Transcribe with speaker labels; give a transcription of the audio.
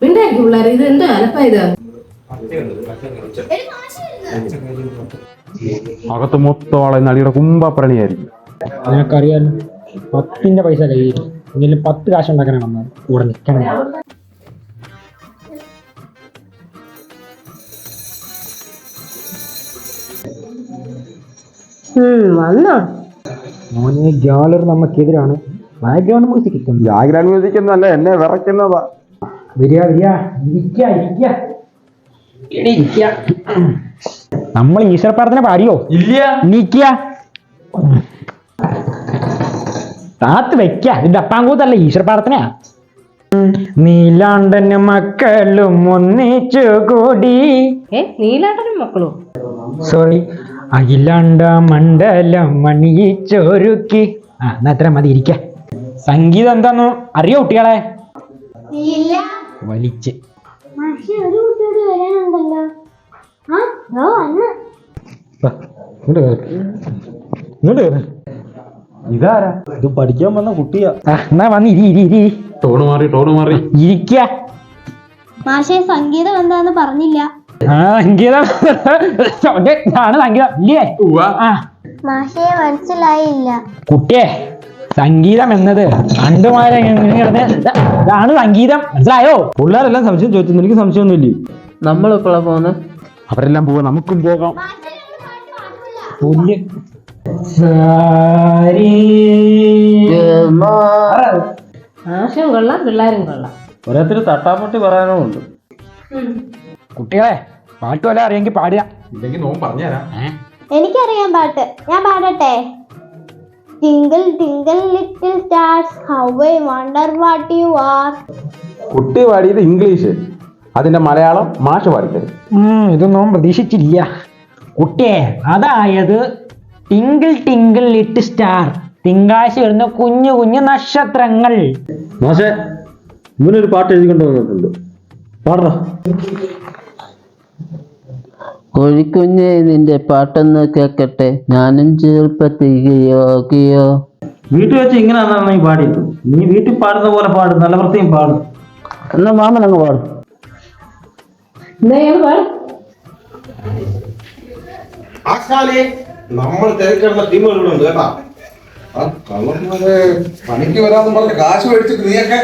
Speaker 1: പിണ്ടായിരിക്കും പിള്ളേർ. ഇത് എന്താ അലപ്പ ഇത്?
Speaker 2: അകത്ത് മൊത്തം ആളെ നടിയുടെ കുമ്പപ്പരണിയായിരിക്കും.
Speaker 3: നിനക്കറിയാലോ, 10 പൈസ കയ്യിൽ എങ്കിലും 10 കാശ് ഉണ്ടാക്കാനാണ് നമ്മൾ കൂടെ നിൽക്കണം.
Speaker 1: വന്നോ
Speaker 3: മോനെ, ഗ്യാലറി നമുക്കെതിരാണ്. ബാക്ക്ഗ്രൗണ്ട് മ്യൂസിക്
Speaker 2: ബാക്ക്ഗ്രൗണ്ട് മ്യൂസിക് ഒന്നല്ല, എന്നെ വിറയ്ക്കുന്നതാ.
Speaker 3: വരിക നമ്മൾ ഈശ്വര പ്രാർത്ഥന പാടിയോ?
Speaker 2: ഇല്ല.
Speaker 3: താത്ത് വെക്ക. ഇത് അപ്പാങ്കൂത്തല്ല, ഈശ്വര പ്രാർത്ഥനയാ. നീലാണ്ടന് മക്കളും ഒന്നിച്ചു കൂടി.
Speaker 1: നീലാണ്ടനും മക്കളും?
Speaker 3: സോറി, അഖിലാണ്ട മണ്ഡലം മണിയിച്ചൊരുക്കി. എന്നാ അത്ര മതി, ഇരിക്ക. സംഗീതം എന്താന്ന് അറിയോ കുട്ടികളെ? വലിച്ച്
Speaker 2: ഇതാരാ? ഇത് പഠിക്കാൻ വന്ന കുട്ടിയാ.
Speaker 3: എന്നാ വന്ന് ഇരി.
Speaker 2: ടോണ് മാറി
Speaker 3: ഇരിക്ക.
Speaker 4: മാഷേ, സംഗീതം എന്താന്ന് പറഞ്ഞില്ല.
Speaker 3: സംഗീതം ആണ് സംഗീതം ഇല്ലേ?
Speaker 4: മാഷേ, മനസ്സിലായില്ല.
Speaker 3: കുട്ടിയെ, സംഗീതം എന്നത് പണ്ടുമാരെ ഇതാണ് സംഗീതം, മനസ്സിലായോ?
Speaker 2: പിള്ളേരെല്ലാം സംശയം ചോദിച്ചു, എനിക്ക് സംശയമൊന്നുമില്ലേ?
Speaker 1: നമ്മളിപ്പോഴാ പോകുന്നത്?
Speaker 2: അവരെല്ലാം പോവാ, നമുക്കും പോകാം.
Speaker 1: ആശയം കൊള്ളാം, പിള്ളേരും കൊള്ളാം.
Speaker 2: ഓരോരുത്തർ തട്ടാമുട്ടി പറയാനും ഉണ്ട്.
Speaker 3: കുട്ടികളെ, പാട്ട് വല്ല അറിയെങ്കിൽ പാടുക.
Speaker 2: ഇല്ലെങ്കിൽ നോൻ പറഞ്ഞുതരാം.
Speaker 4: എനിക്കറിയാം പാട്ട്, ഞാൻ പാടട്ടെ. Twinkle twinkle little stars, how I wonder what you are.
Speaker 2: കുട്ടി പാടിയത് ഇംഗ്ലീഷ്, അതിന്റെ മലയാളം മാഷ് പാടിത്തരും.
Speaker 3: ഇതൊന്നും പ്രതീക്ഷിച്ചില്ല. കുട്ടിയെ, അതായത് ടിങ്കിൾ ടിങ്കിൾ ലിറ്റിൽ സ്റ്റാർ, തിങ്കളാഴ്ച വരുന്ന കുഞ്ഞു കുഞ്ഞു നക്ഷത്രങ്ങൾ.
Speaker 2: മാഷേ, ഇവനൊരു പാട്ട് എഴുതിക്കൊണ്ട് വന്നിട്ടുണ്ട്, പാടണ.
Speaker 5: കോഴിക്കുഞ്ഞെ, നിന്റെ പാട്ടൊന്ന് കേക്കട്ടെ, ഞാനും ചെറുപ്പത്തിയോ.
Speaker 6: വീട്ടിൽ വെച്ച് ഇങ്ങനെയാണ് നീ പാടിയത്. നീ വീട്ടിൽ പാടുന്ന പോലെ പാടും, നല്ല വൃത്തിയും പാടും.
Speaker 5: എന്നാ മാമൻ അങ്ങ് പാടും.
Speaker 7: നമ്മൾ തിരക്കിടുന്ന ടീമുകളുണ്ട് കേട്ടാ. പണിക്ക് വരാന്ന് പറഞ്ഞ് കാശ് മേടിച്ചിട്ട് നീയൊക്കെ